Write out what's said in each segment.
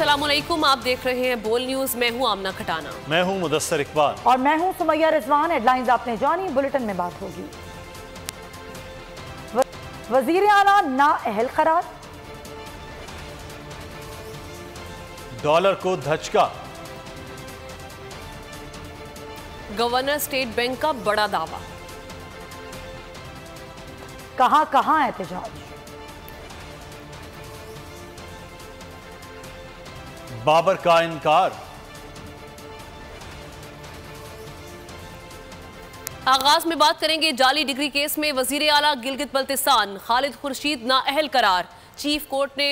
अस्सलाम वालेकुम, आप देख रहे हैं बोल न्यूज। मैं हूं आमना खटाना। मैं हूं मुदस्सर इकबाल और मैं हूं सुमैया रिजवान। हेडलाइंस आपने जानी, बुलेटिन में बात होगी। वजीर आला नाअहल करार, डॉलर को धचका, गवर्नर स्टेट बैंक का बड़ा दावा, कहां कहां एहतजाज, बाबर का इनकार, आगाज में बात करेंगे जाली डिग्री केस में वजीर आला गिलगित बल्तिस्तान खालिद खुर्शीद नाअहल करार। चीफ कोर्ट ने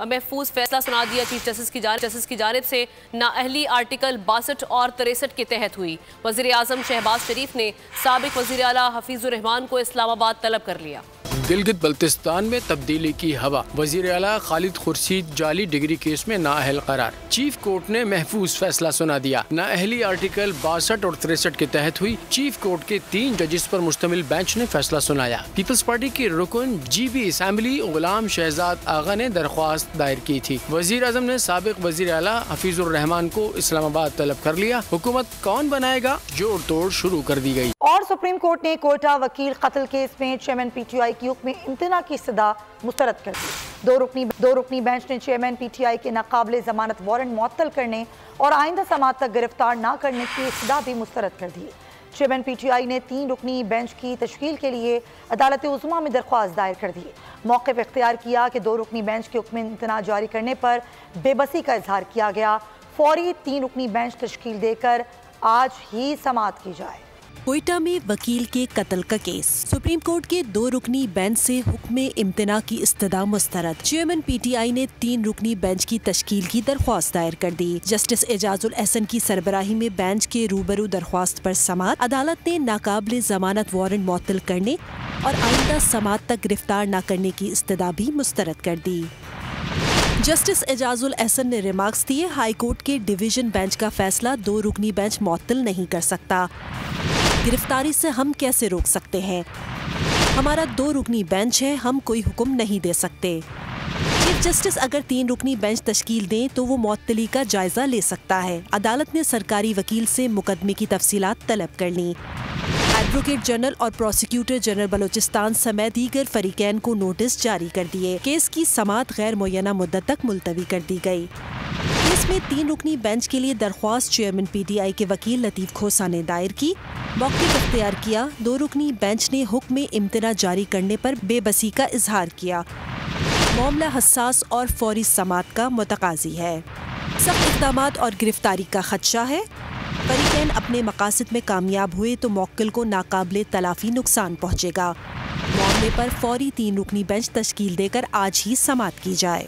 महफूज फैसला सुना दिया। चीफ जस्टिस की जानिब से नाअहली आर्टिकल 62 और 63 के तहत हुई। वजीर आजम शहबाज शरीफ ने साबिक वजीर आला हफीजुर रहमान को इस्लामाबाद तलब कर लिया। गिलगित बल्तिस्तान में तब्दीली की हवा, वजीर आला खालिद खुर्शीद जाली डिग्री केस में नाअहल करार। चीफ कोर्ट ने महफूज फैसला सुना दिया। नाअहली आर्टिकल 62 और 63 के तहत हुई। चीफ कोर्ट के 3 जजेस पर मुश्तमिल बेंच ने फैसला सुनाया। पीपल्स पार्टी के रुकन GB असम्बली गुलाम शहजाद आगा ने दरख्वास्त दायर की थी। वजीर आजम ने साबिक वजीर आला हफीजुर रहमान को इस्लामाबाद तलब कर लिया। हुकूमत कौन बनाएगा, जोड़ तोड़ शुरू कर दी गई। और सुप्रीम कोर्ट ने कोयटा वकील कत्ल केस में चेयरमैन PTI की हुक्म इम्तना की सदा मुस्तरद कर दी। दो रुकनी बेंच ने चेयरमैन PTI के नाकाबिले जमानत वारंट मुअत्तल करने और आइंदा समाअत तक गिरफ्तार न करने की सदा भी मुस्तरद कर दी। चेयरमैन PTI ने 3 रुकनी बेंच की तश्कील के लिए अदालत उज़्मा में दरख्वास्त दायर कर दी। मौक़िफ़ इख्तियार किया कि 2 रुकनी बेंच के हुक्म इम्तना जारी करने पर बेबसी का इजहार किया गया। फौरी 3 रुकनी बेंच तश्कील देकर आज ही समाअत की जाए। कोयटा में वकील के कत्ल का केस, सुप्रीम कोर्ट के 2 रुकनी बेंच से हुक्म इम्तना की इस्तदा मुस्तरद। चेयरमैन PTI ने 3 रुकनी बेंच की तश्कील की दरख्वास्त दायर कर दी। जस्टिस एजाजुल एहसन की सरबराही में बेंच के रूबरू दरख्वास्त पर समाअत। अदालत ने नाकाबिले जमानत वारंट मुअत्तल करने और आइंदा समाअत तक गिरफ्तार न करने की इस्तदा भी मुस्तरद कर दी। जस्टिस एजाजुल एहसन ने रिमार्क्स दिए, हाई कोर्ट के डिवीजन बेंच का फैसला 2 रुकनी बेंच मुअत्तल नहीं कर सकता। गिरफ्तारी से हम कैसे रोक सकते हैं? हमारा 2 रुकनी बेंच है, हम कोई हुक्म नहीं दे सकते। चीफ जस्टिस अगर 3 रुकनी बेंच तश्कील दें तो वो मुअत्तली का जायजा ले सकता है। अदालत ने सरकारी वकील से मुकदमे की तफसीलात तलब कर ली। एडवोकेट जनरल और प्रोसिक्यूटर जनरल बलोचिस्तान समेत दीगर फरीकैन को नोटिस जारी कर दिए। केस की समाअत गैर मुय्यना मुद्दत तक मुलतवी कर दी गई। केस में 3 रुकनी बेंच के लिए दरख्वास्त चेयरमैन PTI के वकील लतीफ खोसा ने दायर की। मौक़िफ़ इख्तियार किया। 2 रुकनी बेंच ने हुक्म इम्तना जारी करने पर बेबसी का इजहार किया। मामला हसास और फौरी समाअत का मुतकाज़ी है। सख्त इक़दामात और गिरफ्तारी का खदशा है। फरीकैन अपने मकासद में कामयाब हुए तो मौक्किल को नाकाबिले तलाफी नुकसान पहुँचेगा। मामले पर फौरी 3 रुकनी बेंच तश्कील देकर आज ही समाअत की जाए।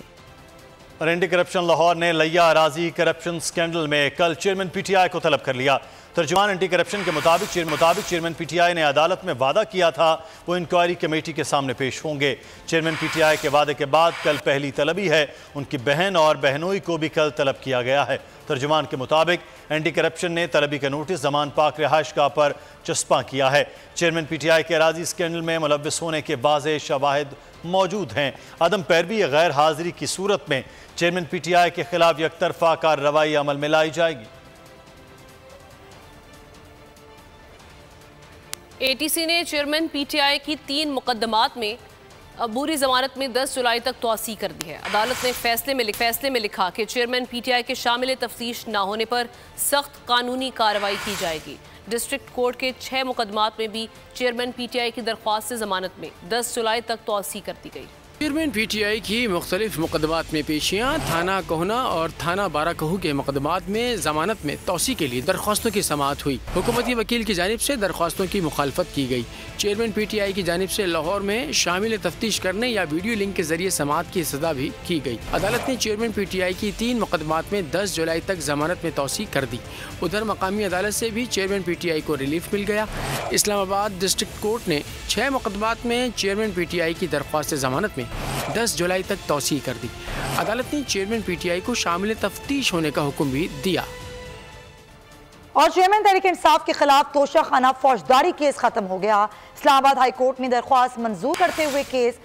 और एंटी करप्शन लाहौर ने लिया अराजी करप्शन स्कैंडल में कल चेयरमैन PTI को तलब कर लिया। तर्जुमान एंटी करप्शन के मुताबिक चेयरमैन PTI ने अदालत में वादा किया था वो इंक्वायरी कमेटी के सामने पेश होंगे। चेयरमैन PTI के वादे के बाद कल पहली तलबी है। उनकी बहन और बहनोई को भी कल तलब किया गया है। तर्जुमान के मुताबिक एंटी करप्शन ने तलबी का नोटिस जमान पाक रिहाइशगाह पर चस्पा किया है। चेयरमैन PTI के अराजी स्कैंडल में मुलव्विस होने के वाज़ेह शवाहिद मौजूद हैं। अदम पैरवी या गैर हाजिरी की सूरत में चेयरमैन PTI के खिलाफ यकतरफा कार्रवाई अमल में लाई जाएगी। ATC ने चेयरमैन PTI की 3 मुकदमात में अबूरी जमानत में 10 जुलाई तक तौसी कर दी है। अदालत ने फैसले में लिखा कि चेयरमैन PTI के शामिल तफ्तीश न होने पर सख्त कानूनी कार्रवाई की जाएगी। डिस्ट्रिक्ट कोर्ट के 6 मुकदमात में भी चेयरमैन PTI की दरख्वास्त से जमानत में 10 जुलाई तक तौसी कर दी गई। चेयरमैन PTI की मुख्तलिफ मुकदमात में पेशियाँ, थाना कोहना और थाना बाराकहू के मुकदमात में जमानत में तौसी के लिए दरख्वास्तों की समाअत हुई। हुकूमती वकील की जानिब से दरख्वास्तों की मुखालफत की गई। चेयरमैन PTI की जानिब से लाहौर में शामिल तफ्तीश करने या वीडियो लिंक के जरिए समाअत की सजा भी की गई। अदालत ने चेयरमैन PTI की 3 मुकदमात में 10 जुलाई तक जमानत में तौसी कर दी। उधर मकामी अदालत से भी चेयरमैन PTI को रिलीफ मिल गया। इस्लामाबाद डिस्ट्रिक्ट कोर्ट ने 6 मुकदमात में चेयरमैन PTI की दरख्वास्त जमानत में 10 जुलाई तक तौसी कर दी। अदालत ने चेयरमैन PTI को शामिल तफ्तीश होने का हुक्म भी दिया। और चेयरमैन तहरीक इंसाफ के खिलाफ तोशाखाना फौजदारी केस खत्म हो गया। इस्लामाबाद हाई कोर्ट ने दरख्वास्त मंजूर करते हुए केस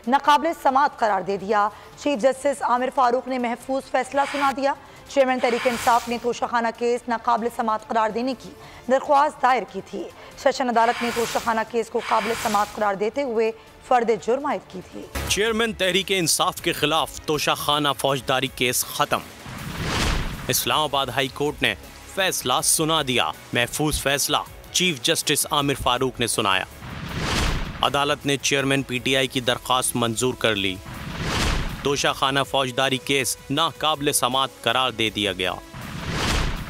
नाकाबिल समाअत करार दे दिया। चीफ जस्टिस आमिर फारूक ने महफूज फैसला सुना दिया। चेयरमैन तहरीक इंसाफ ने तोशाखाना केस नाकाबिल समाअत करार देने की दरख्वास्त दायर की थी। सेशन अदालत ने तोशाखाना केस को काबिल समाअत करार देते हुए फर्द जुर्म आयद की थी। चेयरमैन तहरीक इंसाफ के खिलाफ तोशाखाना फौजदारी केस खत्म। इस्लामाबाद हाई कोर्ट ने फैसला सुना दिया। महफूज फैसला चीफ जस्टिस आमिर फारूक ने सुनाया। अदालत ने चेयरमैन पीटीआई की दरख्वास्त मंजूर कर ली। तोशाखाना फौजदारी केस नाकाबिल समाअत करार दे दिया गया।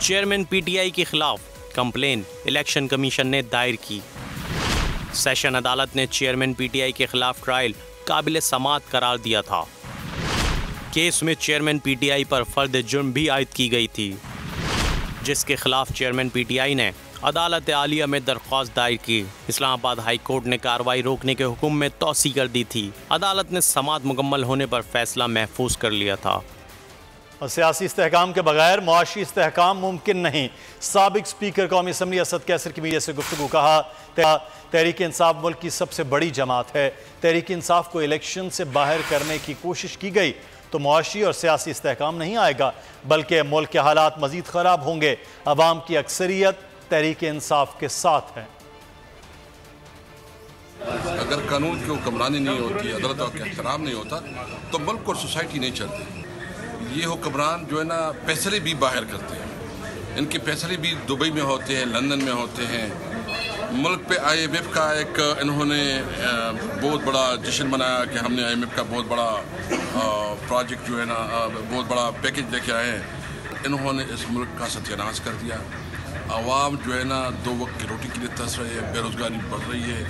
चेयरमैन पीटीआई के खिलाफ कंप्लेन इलेक्शन कमीशन ने दायर की। सेशन अदालत ने चेयरमैन पीटीआई के खिलाफ ट्रायल काबिल समाअत करार दिया था। केस में चेयरमैन पीटीआई पर फर्द जुर्म भी आयद की गई थी, जिसके खिलाफ चेयरमैन पीटीआई ने अदालत आलिया में दरख्वास्त दायर की। इस्लामाबाद हाई कोर्ट ने कार्रवाई रोकने के हुक्म में तौसी कर दी थी। अदालत ने समाअत मुकम्मल होने पर फैसला महफूज कर लिया था। सियासी इस्तेहकाम के बगैर मुआशी इस्तेहकाम मुमकिन नहीं। साबिक स्पीकर कौमी असम्बली असद कैसर की मीडिया से गुफ्तगू। कहा, तहरीक इंसाफ मुल्क की सबसे बड़ी जमात है। तहरीक इंसाफ को इलेक्शन से बाहर करने की कोशिश की गई तो मुआशी और सियासी इस्तेहकाम नहीं आएगा, बल्कि मुल्क के हालात मजीद खराब होंगे। अवाम की अक्सरियत तहरीक इंसाफ के साथ है। अगर कानून की हुक्मरानी नहीं होती, अदालतों का एहतराम नहीं होता, तो मुल्क और सोसाइटी नहीं चलती। ये हुक्मरान जो है ना फैसले भी बाहर करते हैं। इनके फैसले भी दुबई में होते हैं, लंदन में होते हैं। मुल्क पे IMF का एक इन्होंने बहुत बड़ा जश्न मनाया कि हमने IMF का बहुत बड़ा प्रोजेक्ट जो है ना बहुत बड़ा पैकेज लेके आए हैं। इन्होंने इस मुल्क का सत्यानाश कर दिया। आवाम जो है ना 2 वक्त की रोटी के लिए तरस रही है, बेरोजगारी बढ़ रही है,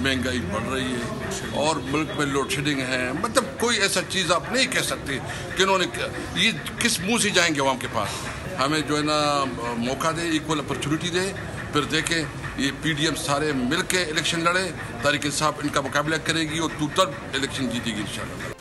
महंगाई बढ़ रही है और मुल्क में लोड शेडिंग है। मतलब कोई ऐसा चीज़ आप नहीं कह सकते कि इन्होंने ये किस मुंह से जाएंगे आवाम के पास। हमें जो है ना मौका दे, इक्वल अपॉर्चुनिटी दे, फिर देखें ये PDM सारे मिल के इलेक्शन लड़े, तहरीक इंसाफ इनका मुकाबला करेगी और तब इलेक्शन जीतेगी इंशाल्लाह।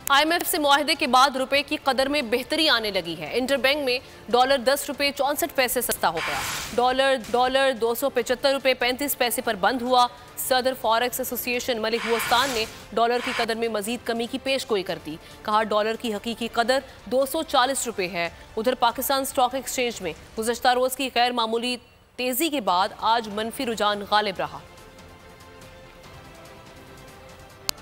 IMF से मुआहदे के बाद रुपए की कदर में बेहतरी आने लगी है। इंटरबैंक में डॉलर 10 रुपये 64 पैसे सस्ता हो गया। डॉलर 275 रुपये 35 पैसे पर बंद हुआ। सदर फॉरेक्स एसोसिएशन मलिक वस्तान ने डॉलर की कदर में मजीद कमी की पेशगोई कर दी। कहा, डॉलर की हकीकी कदर 240 रुपये है। उधर पाकिस्तान स्टॉक एक्सचेंज में गुज़श्ता रोज़ की गैर मामूली तेजी के बाद आज मनफी रुझान गालिब रहा।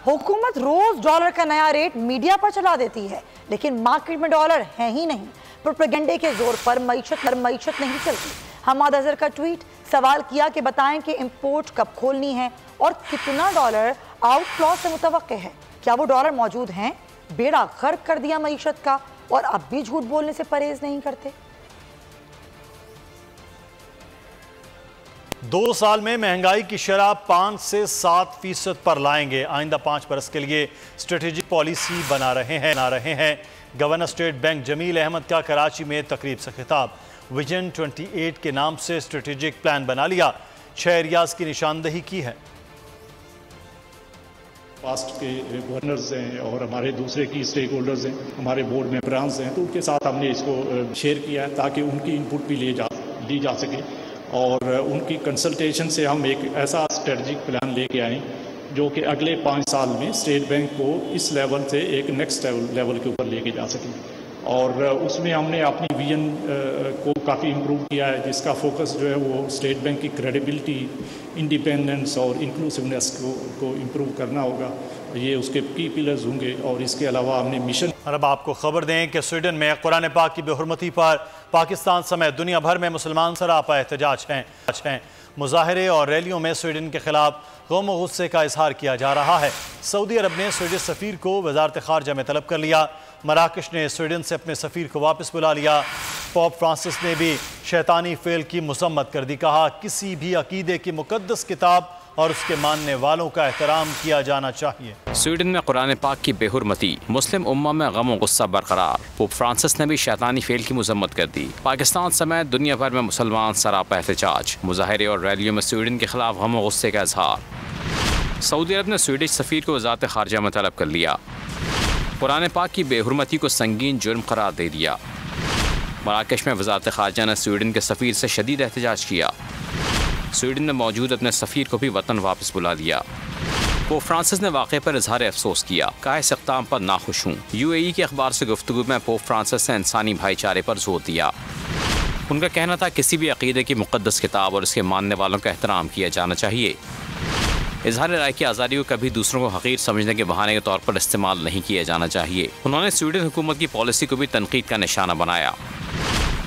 हुकूमत रोज डॉलर का नया रेट मीडिया पर चला देती है, लेकिन मार्केट में डॉलर है ही नहीं। प्रोपेगेंडे के जोर पर मईशत नहीं चलती। हमाद अजहर का ट्वीट, सवाल किया कि बताएं कि इंपोर्ट कब खोलनी है और कितना डॉलर आउटफ्लो से मुतवक्के है। क्या वो डॉलर मौजूद हैं? बेड़ा गर्क कर दिया मईशत का और अब भी झूठ बोलने से परहेज नहीं करते। 2 साल में महंगाई की शरह 5 से 7% पर लाएंगे। आइंदा 5 बरस के लिए स्ट्रेटेजिक पॉलिसी बना रहे हैं। Governor State Bank Jameel Ahmed का कराची में तकरीब से खिताब। विजन 28 के नाम से स्ट्रेटेजिक प्लान बना लिया। 6 एरियाज की निशानदही की है। पास्ट के गवर्नर्स हैं और हमारे दूसरे की स्टेक होल्डर्स हैं, हमारे बोर्ड मेंबरान्स हैं, तो उनके साथ हमने इसको शेयर किया है ताकि उनकी इनपुट भी ली जा सके और उनकी कंसल्टेशन से हम एक ऐसा स्ट्रेटजिक प्लान लेके आए जो कि अगले 5 साल में स्टेट बैंक को इस लेवल से एक नेक्स्ट लेवल के ऊपर लेके जा सके। और उसमें हमने अपनी विजन को काफ़ी इम्प्रूव किया है, जिसका फोकस जो है वो स्टेट बैंक की क्रेडिबिलिटी, इंडिपेंडेंस और इंक्लूसिवनेस को इम्प्रूव करना होगा। ये उसके की पिलर्स होंगे। और इसके अलावा हमने मिशन। और अब आपको खबर दें कि स्वीडन में कुरान पाक की बेहुरमती पर पाकिस्तान समेत दुनिया भर में मुसलमान सरापा एहतजाज हैं। मुजाहरे और रैलियों में स्वीडन के खिलाफ गम और गुस्से का इजहार किया जा रहा है। सऊदी अरब ने स्वीडिश सफ़ीर को वजारत खारजा में तलब कर लिया। मराकश ने स्वीडन से अपने सफ़ीर को वापस बुला लिया। पोप फ्रांसिस ने भी शैतानी फेल की मसम्मत कर दी। कहा, किसी भी अकीदे की मुकद्दस किताब और उसके मानने वालों का एहतराम किया जाना चाहिए। स्वीडन में कुरान पाक की बेहुरमती, मुस्लिम उम्मा में गम और गुस्सा बरकरार। पोप फ्रांसिस ने भी शैतानी फेल की मजम्मत कर दी। पाकिस्तान समेत दुनिया भर में मुसलमान सरापा एहतजाज, मुजाहरे और रैलियों में स्वीडन के खिलाफ गम और गुस्से का इजहार। सऊदी अरब ने स्वीडिश सफ़ीर को वजारत खारजा में तलब कर लिया। कुरान पाक की बेहुरमती को संगीन जुर्म करार दे दिया। मराकश में वजारत खारजा ने स्वीडन के सफ़ीर से शदीद एहतजाज किया। स्वीडन ने मौजूद अपने सफ़ीर को भी वतन वापस बुला लिया। पोप फ्रांसिस ने वाक़े पर इजहार अफसोस किया, कहा इस इक़दाम पर नाखुश हूँ। UAE के अखबार से गुफ्तगू में पोप फ्रांसिस ने इंसानी भाईचारे पर जोर दिया। उनका कहना था किसी भी अक़ीदे की मुक़द्दस किताब और इसके मानने वालों का एहतराम किया जाना चाहिए। इजहार राय की आज़ादी को कभी दूसरों को हक़ीर समझने के बहाने के तौर पर इस्तेमाल नहीं किया जाना चाहिए। उन्होंने स्वीडन हुकूमत की पॉलिसी को भी तनकीद का निशाना बनाया।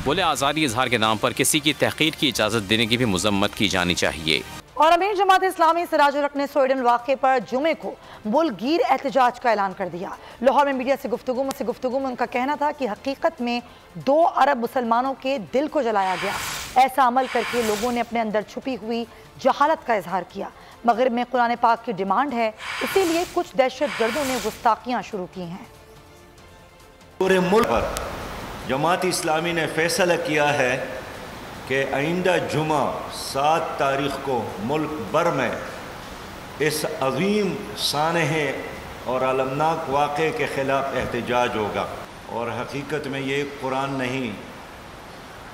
बोले आज़ादी इजहार के नाम पर किसी की तहक़ीर की इजाज़त देने की भी मज़म्मत की जानी चाहिए। और अमीर जमात इस्लामी सिराजुल हक ने स्वीडन वाक़े पर जुमे को मुल्कगीर एहतजाज का ऐलान कर दिया। लाहौर में मीडिया से गुफ्तगू में उनका कहना था कि हकीकत में 2 अरब मुसलमानों के दिल को जलाया गया। ऐसा अमल करके लोगों ने अपने अंदर छुपी हुई जहालत का इजहार किया। मगरिब में कुरान पाक की डिमांड है, इसीलिए कुछ दहशतगर्दों ने गुस्ताखियाँ शुरू की हैं। पूरे मुल्क पर जमात इस्लामी ने फैसला किया है कि आइंदा जुमा 7 तारीख़ को मुल्क भर में इस अज़ीम सानह और अलमनाक वाक़े के ख़िलाफ़ एहतजाज होगा। और हकीकत में ये कुरान नहीं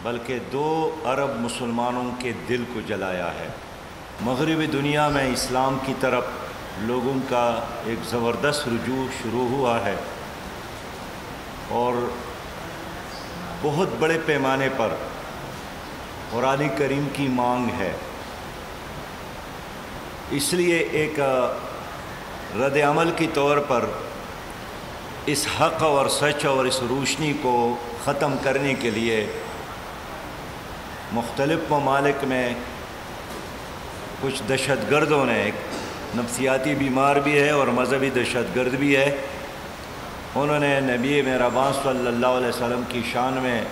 बल्कि 2 अरब मुसलमानों के दिल को जलाया है। मग़रिबी दुनिया में इस्लाम की तरफ लोगों का एक ज़बरदस्त रुजू शुरू हुआ है और बहुत बड़े पैमाने पर कुरान करीम की मांग है। इसलिए एक रद्द अमल की तौर पर इस हक़ और सच और इस रोशनी को ख़त्म करने के लिए मुख्तलिफ़ ममालिक में कुछ दहशतगर्दों ने, एक नफ्सियाती बीमार भी है और मजहबी दहशतगर्द भी है, उन्होंने नबी मेहरबान सल्लल्लाहु अलैहि वसल्लम की शान में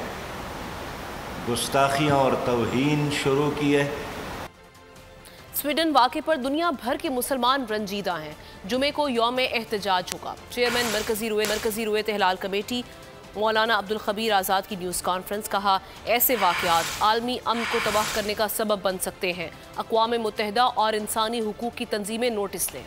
गुस्ताखियाँ और तौहीन शुरू की है। स्वीडन वाक़े पर दुनिया भर के मुसलमान रंजीदा हैं। जुमे को यौम एहतजाज होगा। चेयरमैन मरकज़ी रुए तहलाल कमेटी मौलाना अब्दुल खबीर आज़ाद की न्यूज़ कॉन्फ्रेंस, कहा ऐसे वाक़यात आलमी अमन को तबाह करने का सबब बन सकते हैं। अक़वाम मुत्तहिदा और इंसानी हुकूक की तंजीमें नोटिस लें।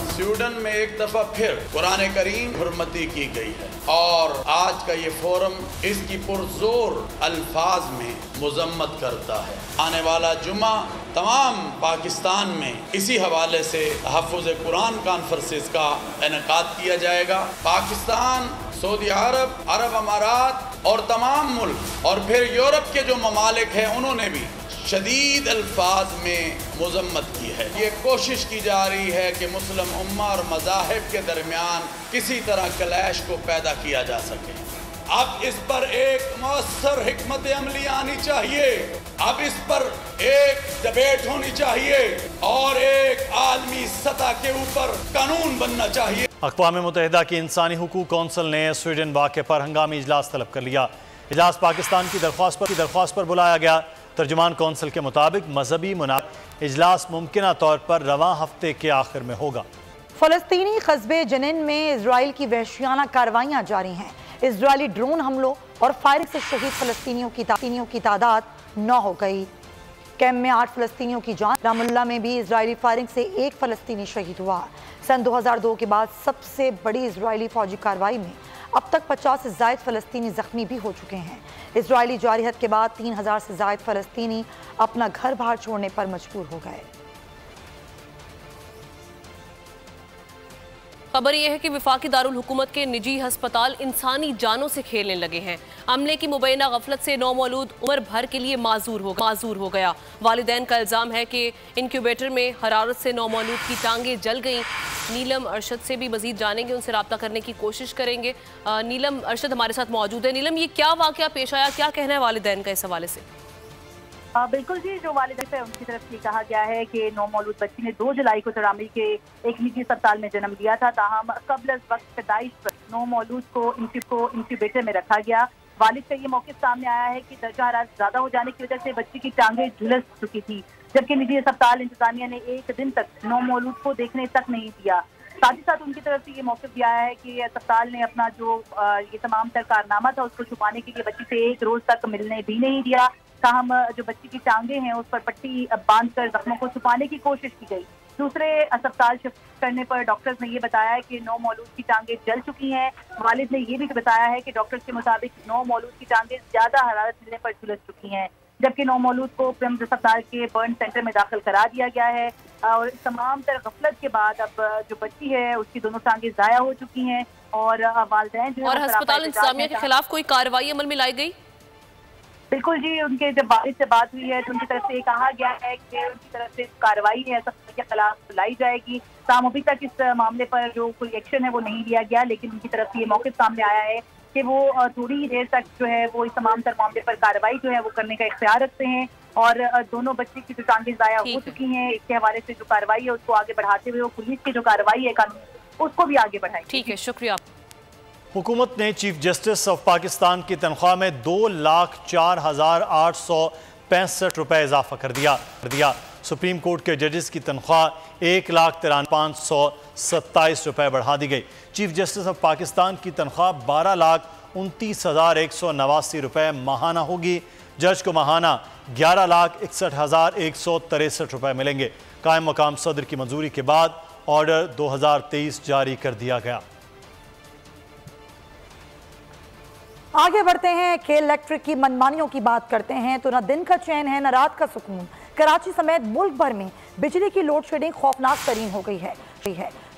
स्वीडन में एक दफा फिर कुरान करीम हुर्मती की गई है और आज का ये फोरम इसकी पुरजोर अल्फाज में मुजम्मत करता है। आने वाला जुमा तमाम पाकिस्तान में इसी हवाले से तहफ़्फ़ुज़ कुरान कॉन्फ्रेंसेस का इनेकाद किया जाएगा। पाकिस्तान, सऊदी अरब, अरब अमारात और तमाम मुल्क और फिर यूरोप के जो ममालिक हैं उन्होंने भी शदीद अल्फाज में मुजम्मत की है। ये कोशिश की जा रही है कि मुस्लिम उम्मा और मज़ाहिब के दरमियान किसी तरह क्लैश को पैदा किया जा सके। अब इस पर एक मौसर हिकमत अमली आनी चाहिए, अब इस पर एक डिबेट होनी चाहिए और एक आलमी सतह के ऊपर कानून बनना चाहिए। अक़वाम मुत्तहिदा की इंसानी हुकूक कौंसिल ने स्वीडन वाक़े पर हंगामी इजलास तलब कर लिया। इजलास पाकिस्तान की दरख्वास्त पर बुलाया गया। तर्जुमान कौंसिल के मुताबिक मजहबी इजलास मुमकिना तौर पर रवां हफ्ते के आखिर में होगा। फ़लस्तीनी कस्बे जनीन में इजराइल की वहशियाना कार्रवाइयाँ जारी हैं। इजरायली ड्रोन हमलों और फायरिंग से शहीद फ़लस्तीनियों की तादाद 9 हो गई। कैम्प में 8 फ़लस्तीनियों की जान। रामुल्ला में भी इजरायली फायरिंग से 1 फ़लस्तीनी शहीद हुआ। सन 2002 के बाद सबसे बड़ी इजरायली फौजी कार्रवाई में अब तक 50 से ज़ायद फ़लस्तीनी ज़ख्मी भी हो चुके हैं। इजरायली जारहत के बाद 3000 से ज़ायद फ़लस्तीनी अपना घर बाहर छोड़ने पर मजबूर हो गए। खबर यह है कि वफाकी दारुल हुकूमत के निजी अस्पताल इंसानी जानों से खेलने लगे हैं। अमले की मुबैना गफलत से नौमौलूद उम्र भर के लिए माजूर हो गया। वालिदैन का इल्ज़ाम है कि इंक्यूबेटर में हरारत से नौमौलूद की टांगें जल गईं। नीलम अरशद से भी मजीद जानेंगे, उनसे रब्ता करने की कोशिश करेंगे। नीलम अरशद हमारे साथ मौजूद है। नीलम, ये क्या वाक़या पेश आया, क्या कहना है वालिदैन का इस हवाले से? बिल्कुल जी, जो वालिदैन है उनकी तरफ से कहा गया है कि नौमौलूद बच्ची ने 2 जुलाई को चरामी के एक निजी अस्पताल में जन्म लिया था। ताहम कब्ल वक्त पैदाइश पर नौमौलूद को इंक्यूबेटर में रखा गया। वालिद का ये मौक़िफ़ सामने आया है कि दर्जा हरारत ज़्यादा हो जाने की वजह से बच्ची की टांगें झुलस चुकी थी, जबकि निजी अस्पताल इंतजामिया ने 1 दिन तक नौमौलूद को देखने तक नहीं दिया। साथ ही साथ उनकी तरफ से ये मौक़िफ़ दिया है कि अस्पताल ने अपना जो ये तमाम तर कारनामा था उसको छुपाने के लिए बच्ची से 1 रोज़ तक मिलने भी नहीं दिया। ताहम जो बच्ची की टांगें हैं उस पर पट्टी बांधकर जख्मों को छुपाने की कोशिश की गई। दूसरे अस्पताल शिफ्ट करने पर डॉक्टर्स ने ये बताया है कि 9 मौलूद की टांगें जल चुकी हैं। वालिद ने ये भी बताया है कि डॉक्टर्स के मुताबिक 9 मौलूद की टांगें ज्यादा हरारत मिलने पर झुलस चुकी हैं। जबकि नौमौलूद को प्रिम्स अस्पताल के बर्न सेंटर में दाखिल करा दिया गया है। और तमाम तर गफलत के बाद अब जो बच्ची है उसकी दोनों टांगें ज़ाया हो चुकी हैं और वालिदैन जो है और अस्पताल इंतजामिया के खिलाफ कोई कार्रवाई अमल में लाई गई? बिल्कुल जी, उनके जब वालिद से बात हुई है तो उनकी तरफ से ये कहा गया है कि उनकी तरफ से कार्रवाई है सब के खिलाफ लाई जाएगी। अभी तक इस मामले पर जो कोई एक्शन है वो नहीं लिया गया, लेकिन उनकी तरफ से ये मौक़िफ़ सामने आया है कि वो थोड़ी देर तक जो है वो इस तमाम तर मामले पर कार्रवाई जो है वो करने का इख्तियार रखते हैं। और दोनों बच्चे की जो टांगें ज़ाया हो चुकी हैं, इसके हवाले से जो कार्रवाई है उसको आगे बढ़ाते हुए वो पुलिस की जो कार्रवाई है कानून उसको भी आगे बढ़ाएं। ठीक है, शुक्रिया। हुकूमत ने चीफ जस्टिस ऑफ पाकिस्तान की तनख्वाह में 2,04,865 रुपये इजाफा कर दिया। सुप्रीम कोर्ट के जजेस की तनख्वाह 1,53,527 रुपये बढ़ा दी गई। चीफ जस्टिस ऑफ पाकिस्तान की तनख्वाह 12,29,189 रुपये माहाना होगी। जज को माहाना 11,61,163 रुपये मिलेंगे। कायम मकाम सदर की मंजूरी के बाद ऑर्डर 2023 जारी कर दिया गया। आगे बढ़ते हैं, खेल इलेक्ट्रिक की मनमानियों की बात करते हैं तो न दिन का चैन है न रात का सुकून। कराची समेत मुल्क भर में बिजली की लोड शेडिंग खौफनाक तरीन हो गई है।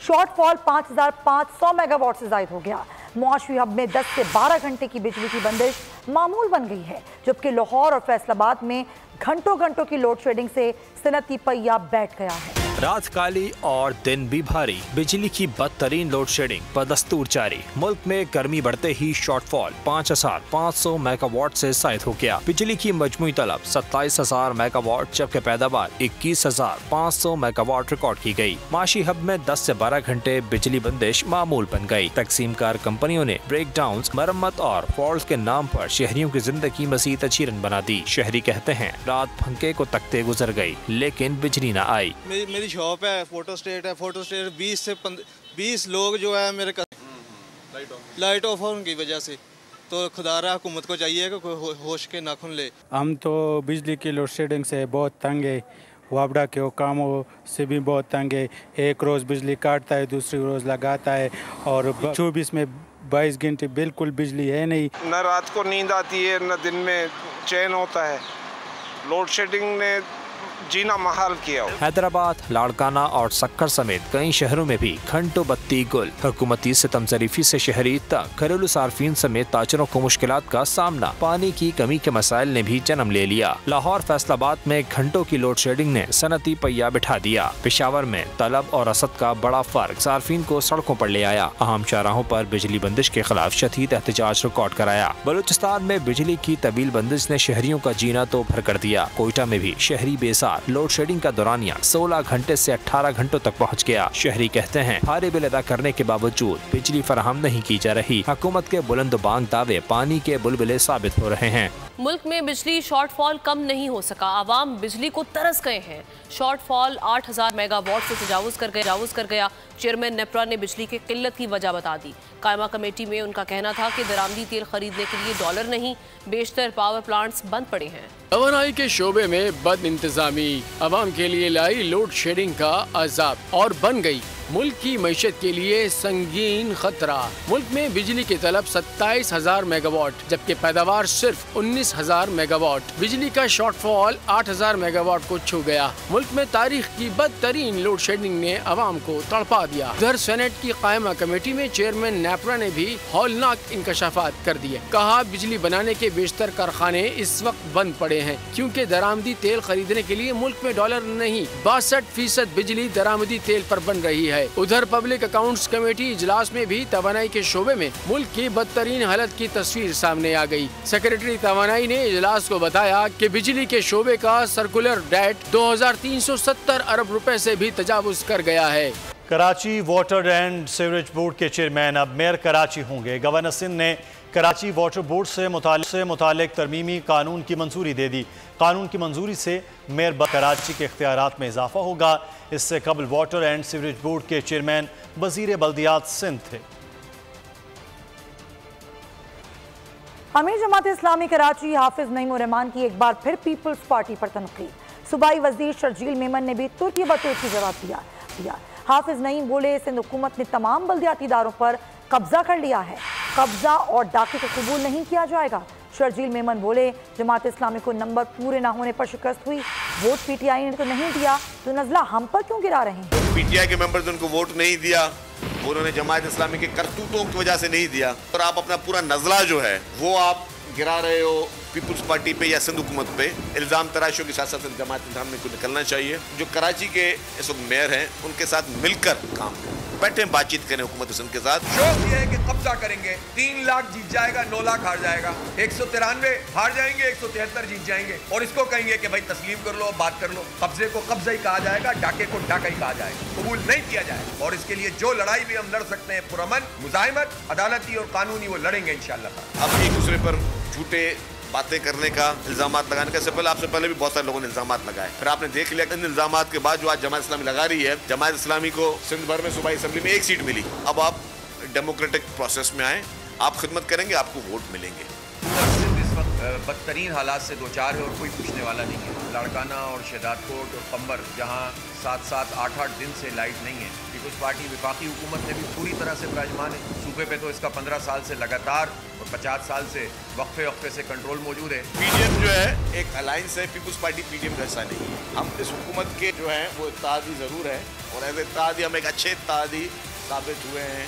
शॉर्टफॉल 5,500 मेगावाट से जायद हो गया। मुआशी हब में 10 से 12 घंटे की बिजली की बंदिश मामूल बन गई है, जबकि लाहौर और फैसलाबाद में घंटों की लोड शेडिंग से सनती पहिया बैठ गया है। रात काली और दिन भी भारी, बिजली की बदतरीन लोड शेडिंग बदस्तूर जारी। मुल्क में गर्मी बढ़ते ही शॉर्टफॉल 5,500 मेगावाट से जायद हो गया। बिजली की मजमूई तलब 27,000 मेगावाट, जबकि पैदावार 21,500 मेगावाट रिकॉर्ड की गई। माशी हब में 10 से 12 घंटे बिजली बंदिश मामूल बन गई। तकसीम कार कंपनियों ने ब्रेक डाउन, मरम्मत और फॉल्ट के नाम पर शहरियों की जिंदगी मजीद अजीरन बना दी। शहरी कहते हैं रात फंके को तकते गुजर गई, लेकिन बिजली न आई। मेरी शॉप है, फोटो स्टेट 20 से 20 लोग जो है मेरे लाइट ऑफ होने की वजह से, तो खुदारा हुकूमत को चाहिए कि कोई होश के नाखून ले। हम तो बिजली की लोड शेडिंग से बहुत तंग है, वापडा के कामों से भी बहुत तंग है। एक रोज़ बिजली काटता है, दूसरी रोज़ लगाता है और 24 में 22 घंटे बिल्कुल बिजली है नहीं। न रात को नींद आती है न दिन में चैन होता है। लोड शेडिंग ने जीना महाल किया। हैदराबाद, लाड़काना और सक्कर समेत कई शहरों में भी घंटों बत्ती गुल। हुकूमती सितम ज़रीफ़ी से शहरी तक घरेलू सार्फिन समेत ताजरों को मुश्किलात का सामना। पानी की कमी के मसाइल ने भी जन्म ले लिया। लाहौर फैसलाबाद में घंटों की लोड शेडिंग ने सनती पहिया बिठा दिया। पेशावर में तलब और रसद का बड़ा फर्क सार्फिन को सड़कों पर ले आया। अहम चौराहों पर बिजली बंदिश के खिलाफ शदीद एहतजाज रिकॉर्ड कराया। बलूचिस्तान में बिजली की तवील बंदिश ने शहरियों का जीना तो भर कर दिया। कोयटा में भी शहरी बेसार लोड शेडिंग का दौरानिया 16 घंटे से 18 घंटों तक पहुंच गया। शहरी कहते हैं भारी बिल अदा करने के बावजूद बिजली फराहम नहीं की जा रही। हुकूमत के बुलंदबांग दावे पानी के बुलबुले साबित हो रहे हैं। मुल्क में बिजली शॉर्टफॉल कम नहीं हो सका, आवाम बिजली को तरस गए हैं। शॉर्टफॉल 8,000 मेगावाट से तजावुज कर गया। चेयरमैन नेपरा ने बिजली की किल्लत की वजह बता दी। कायमा कमेटी में उनका कहना था कि दरामदी तेल खरीदने के लिए डॉलर नहीं, बेशतर पावर प्लांट्स बंद पड़े हैं। तवानाई के शोबे में बद इंतजामी आवाम के लिए लाई लोड शेडिंग का अजाब और बन गई मुल्क की मईशत के लिए संगीन खतरा। मुल्क में बिजली की तलब 27,000 मेगावाट, जबकि पैदावार सिर्फ 19,000 मेगावाट। बिजली का शॉर्टफॉल 8,000 मेगावाट को छू गया। मुल्क में तारीख की बदतरीन लोड शेडिंग ने आवाम को तड़पा दिया। उधर सेनेट की कायमा कमेटी में चेयरमैन नेपरा ने भी हौलनाक इंकशाफात कर दिए। कहा बिजली बनाने के बेशतर कारखाने इस वक्त बंद पड़े हैं क्योंकि दरामदी तेल खरीदने के लिए मुल्क में डॉलर नहीं, 62% बिजली दरामदी तेल पर बन रही है। उधर पब्लिक अकाउंट्स कमेटी इजलास में भी तवानाई के शोबे में मुल्क की बदतरीन हालत की तस्वीर सामने आ गई। सेक्रेटरी तवानाई ने इजलास को बताया कि बिजली के शोबे का सर्कुलर डेट 2,370 अरब रुपए से भी तजावुज कर गया है। Karachi water and sewerage board के चेयरमैन अब मेयर कराची होंगे। गवर्नर सिंध ने कराची वाटर बोर्ड से मुतालिक तरमीमी कानून की मंजूरी दे दी। कानून की मंजूरी से मेयर कराची के इख्तियारात में इजाफा होगा। इससे कबल वाटर एंड सीवरेज बोर्ड के चेयरमैन वजीर बल्दियात सिंध थे। अमीर जमात इस्लामी कराची हाफिज नईम रहमान की एक बार फिर पीपल्स पार्टी पर तनकीद। सूबाई वजीर शर्जील मेमन ने भी तुर्की बतुर्की जवाब दिया। हाफिज नईम बोले सिंध हुकूमत ने तमाम बल्दियाती इदारों पर कब्जा कर लिया है, कब्जा और डाके को कबूल नहीं किया जाएगा। शर्जील मेमन बोले, जमात इस्लामी को नंबर पूरे ना होने पर शिकस्त हुई। वोट पीटीआई ने तो नहीं दिया, तो नजला हम पर क्यों गिरा रहे हैं? पीटीआई के मेंबर्स ने उनको वोट नहीं दिया, उन्होंने जमात इस्लामी के करतूतों की वजह से नहीं दिया, और आप अपना पूरा नजला जो है वो आप गिरा रहे हो पीपुल्स पार्टी पे या सिंध हुकूमत पे। इल्ज़ाम तराशियों के साथ साथ जमात इस्लामी को निकलना चाहिए। जो कराची के इस वक्त मेयर हैं उनके साथ मिलकर काम करें, बैठे बातचीत करें हुकूमत सिंध के साथ। शौक ये है कि कब्जा करेंगे, 3 लाख जीत जाएगा, 9 लाख हार जाएगा, 193 हार जाएंगे, 173 जीत जाएंगे, और इसको कहेंगे कि भाई तस्लीम कर लो, बात कर लो। कब्जे को कब्जा ही कहा जाएगा, डाके को डाका ही कहा जाएगा, कबूल नहीं किया जाएगा। और इसके लिए जो लड़ाई भी हम लड़ सकते हैं, पुरअमन, मुजाहिमत, अदालती और कानूनी, वो लड़ेंगे इंशाअल्लाह। अब एक दूसरे पर झूठे बातें करने का, इल्जामात लगाने का, आपसे पहले भी बहुत सारे लोगों ने इल्जामात लगाए, फिर आपने देख लिया इन इल्जामात के बाद जो आज जमात इस्लामी लगा रही है, जमात इस्लामी को सिंध भर में सूबाई असेंबली में 1 सीट मिली। अब आप डेमोक्रेटिक प्रोसेस में आए, आप खिदमत करेंगे, आपको वोट मिलेंगे। इस वक्त बदतरीन हालात से 2-4 है और कोई पूछने वाला नहीं है। लाड़काना और शहदादकोट और कंबर, जहाँ 7-7, 8-8 दिन से लाइट नहीं है। पीपुल्स पार्टी विफाकी हुकूमत में भी पूरी तरह से विराजमान है। सूबे पे तो इसका 15 साल से लगातार और 50 साल से वक्फे से कंट्रोल मौजूद है। पीडीएम जो है एक अलायंस है, पीपुल्स पार्टी पीडीएम जैसा नहीं है। हम इस हुकूमत के जो है वो इत्तेहादी ज़रूर है, और ऐसे इत्तेहादी हम एक अच्छे इत्तेहादी साबित हुए हैं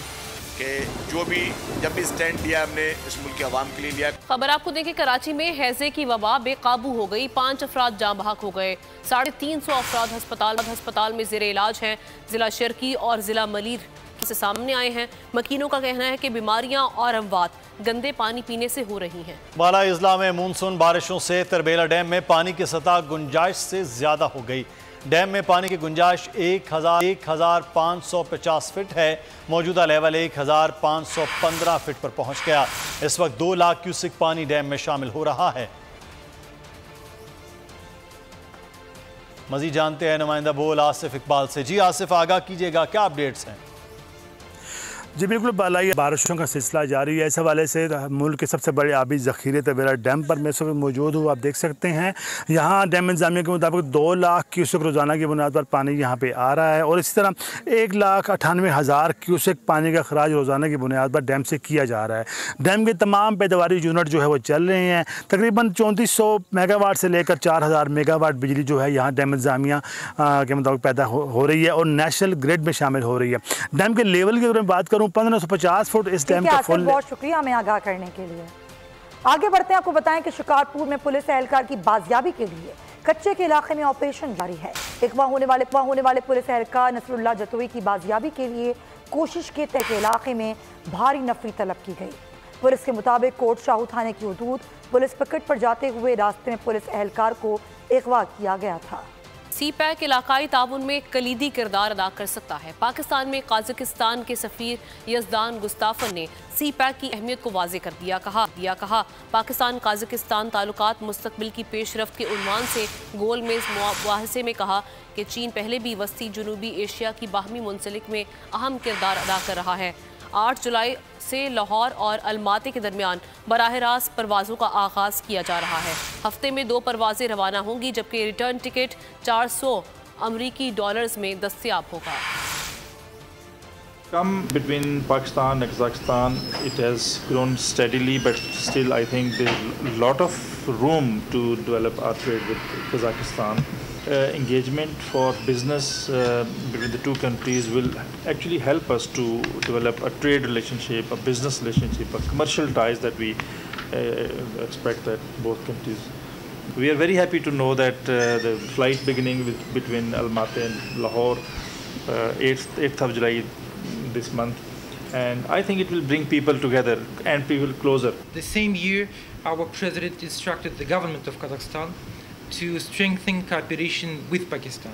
कि जो भी जब भी स्टैंड लिया हमने इस मुल्क के अवाम के लिए लिया। खबर आपको देखें, कराची में हैजे की वबा बेकाबू हो गई, 5 अफराद जाँ बहक हो गए, 350 अफराद अस्पताल में जेर इलाज हैं। जिला शर्की और जिला मलीर से सामने आए हैं। मकीनों का कहना है कि बीमारियां और अमवात गंदे पानी पीने से हो रही हैं। बाला इजला में मानसून बारिशों से तरबेला डैम में पानी की सतह गुंजाइश से ज्यादा हो गई। डैम में पानी की गुंजाइश 1550 फीट है। मौजूदा लेवल 1515 फीट पर पहुंच गया। इस वक्त 2 लाख क्यूसिक पानी डैम में शामिल हो रहा है। मजीद जानते हैं नुमाइंदा बोल आसिफ इकबाल से। जी आसिफ, आगाह कीजिएगा, क्या अपडेट्स हैं? जी बिल्कुल, बालाई बारिशों का सिलसिला जारी है। इस हवाले से मुल्क के सबसे बड़े आबी ज़ख़ीरे तरबेला डैम पर मैं इस वक्त मौजूद हूँ। आप देख सकते हैं यहाँ डैम इंतज़ामिया के मुताबिक 2 लाख क्यूसेक रोज़ाना की बुनियाद पर पानी यहाँ पे आ रहा है, और इसी तरह 1,98,000 क्यूसेक पानी का अखराज रोज़ाना की बुनियाद पर डैम से किया जा रहा है। डैम के तमाम पैदावारी यूनिट जो है वो चल रहे हैं। तकरीबन 3400 मेगावाट से लेकर 4000 मेगावाट बिजली जो है यहाँ डैम इंतज़ामिया के मुताबिक पैदा हो रही है और नेशनल ग्रिड में शामिल हो रही है। डैम के लेवल की अगर मैं बात करूँ, 1550 फुट इस डैम का फुल। बहुत शुक्रिया हमें आगाह करने के लिए। आगे बढ़ते हैं, आपको बताएं कि शिकारपुर में पुलिस एहलकार की बाजियाबी के लिए कच्चे के इलाके में ऑपरेशन जारी है। अगवा होने वाले पुलिस एहलकार नसरुल्लाह जतोई की बाजियाबी के लिए कोशिश के तहत इलाके में भारी नफरी तलब की गई। पुलिस के मुताबिक कोट शाहू थाने की हदूद पुलिस पिकेट पर जाते हुए रास्ते में पुलिस एहलकार को अगवा किया गया था। CPEC इलाकाई ताउन में कलीदी किरदार अदा कर सकता है। पाकिस्तान में काज़ाकिस्तान के सफ़ीर यज़दान गुस्ताफन ने CPEC की अहमियत को वाज़े कर दिया। कहा पाकिस्तान काज़ाकिस्तान ताल्लुकात मुस्तक़बिल की पेशरफ्त के उन्वान से गोल मेज़ मुआहसे में कहा कि चीन पहले भी वस्ती जुनूबी एशिया की बाहमी मुंसलिक में अहम किरदार अदा कर रहा है। 8 जुलाई से लाहौर और अलमाती के दरमियान बराह रास्त परवाज़ों का आगाज़ किया जा रहा है। हफ्ते में 2 परवाज़ें रवाना होंगी, जबकि रिटर्न टिकट $400 में दस्तयाब होगा। Between Pakistan and Kazakhstan, it has grown steadily, but still I think there's a lot of room to develop our trade with Kazakhstan. Engagement for business between the two countries will actually help us to develop a trade relationship, a business relationship, a commercial ties that we expect that both countries. We are very happy to know that the flight beginning between Almaty and Lahore 8th of July this month, and I think it will bring people together and people closer. The same year, our president instructed the government of Kazakhstan to strengthen cooperation with Pakistan.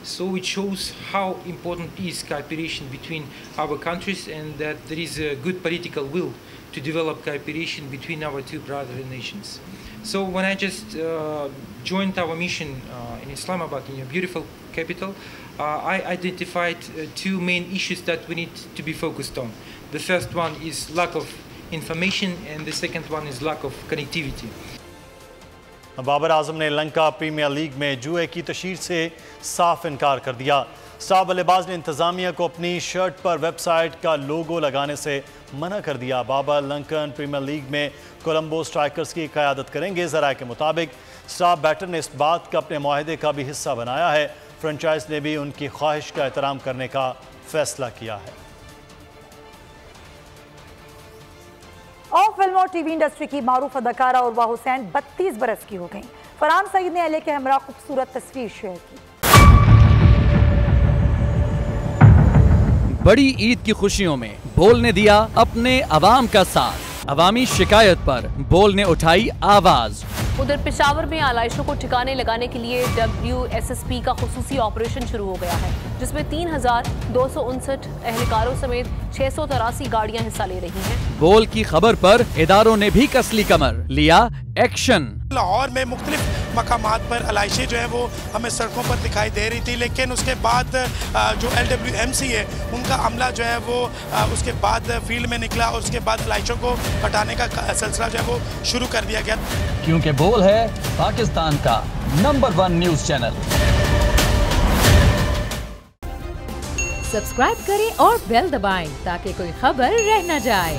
So it shows how important is cooperation between our countries, and that there is a good political will to develop cooperation between our two brother nations. So when I just joined our mission in Islamabad, in your beautiful capital, I identified 2 main issues that we need to be focused on. The first one is lack of information, and the second one is lack of connectivity. Babar Azam ने Lanka premiere league में जुए की तशहीर से साफ इनकार कर दिया। Star बल्लेबाज ने इंतजामिया को अपनी शर्ट पर वेबसाइट का लोगो लगाने से मना कर दिया। बाबर लंकन प्रीमियर लीग में कोलंबो स्ट्राइकर्स की क़यादत करेंगे। ज़राए के मुताबिक स्टार बैटर ने इस बात का अपने मुआहदे का भी हिस्सा बनाया है। फ्रेंचाइज ने भी उनकी ख्वाहिश का एहतराम करने का फैसला किया है। और फिल्म और टीवी इंडस्ट्री की मारूफ अदाकारा उर्वा हुसैन 32 बरस की हो गई। फरहान सईद ने अहले के हमरा खूबसूरत तस्वीर शेयर की। बड़ी ईद की खुशियों में बोल ने दिया अपने अवाम का साथ। अवामी शिकायत पर बोल ने उठाई आवाज। उधर पेशावर में आलाइशों को ठिकाने लगाने के लिए WSSP का खुसूसी ऑपरेशन शुरू हो गया है, जिसमें 3259 एहलकारों समेत 683 गाड़ियां हिस्सा ले रही हैं। बोल की खबर पर इदारों ने भी कसली कमर, लिया एक्शन। लाहौर में मुख्तलिफ मकामात पर आलाइशें जो है वो हमें सड़कों पर दिखाई दे रही थी, लेकिन उसके बाद जो LWMC है उनका अमला जो है वो उसके बाद फील्ड में निकला और उसके बाद आलाइशों को हटाने का सिलसिला जो है वो शुरू कर दिया गया, क्योंकि बोल है पाकिस्तान का नंबर 1 न्यूज चैनल। सब्सक्राइब करें और बेल दबाएं ताकि कोई खबर रह न जाए।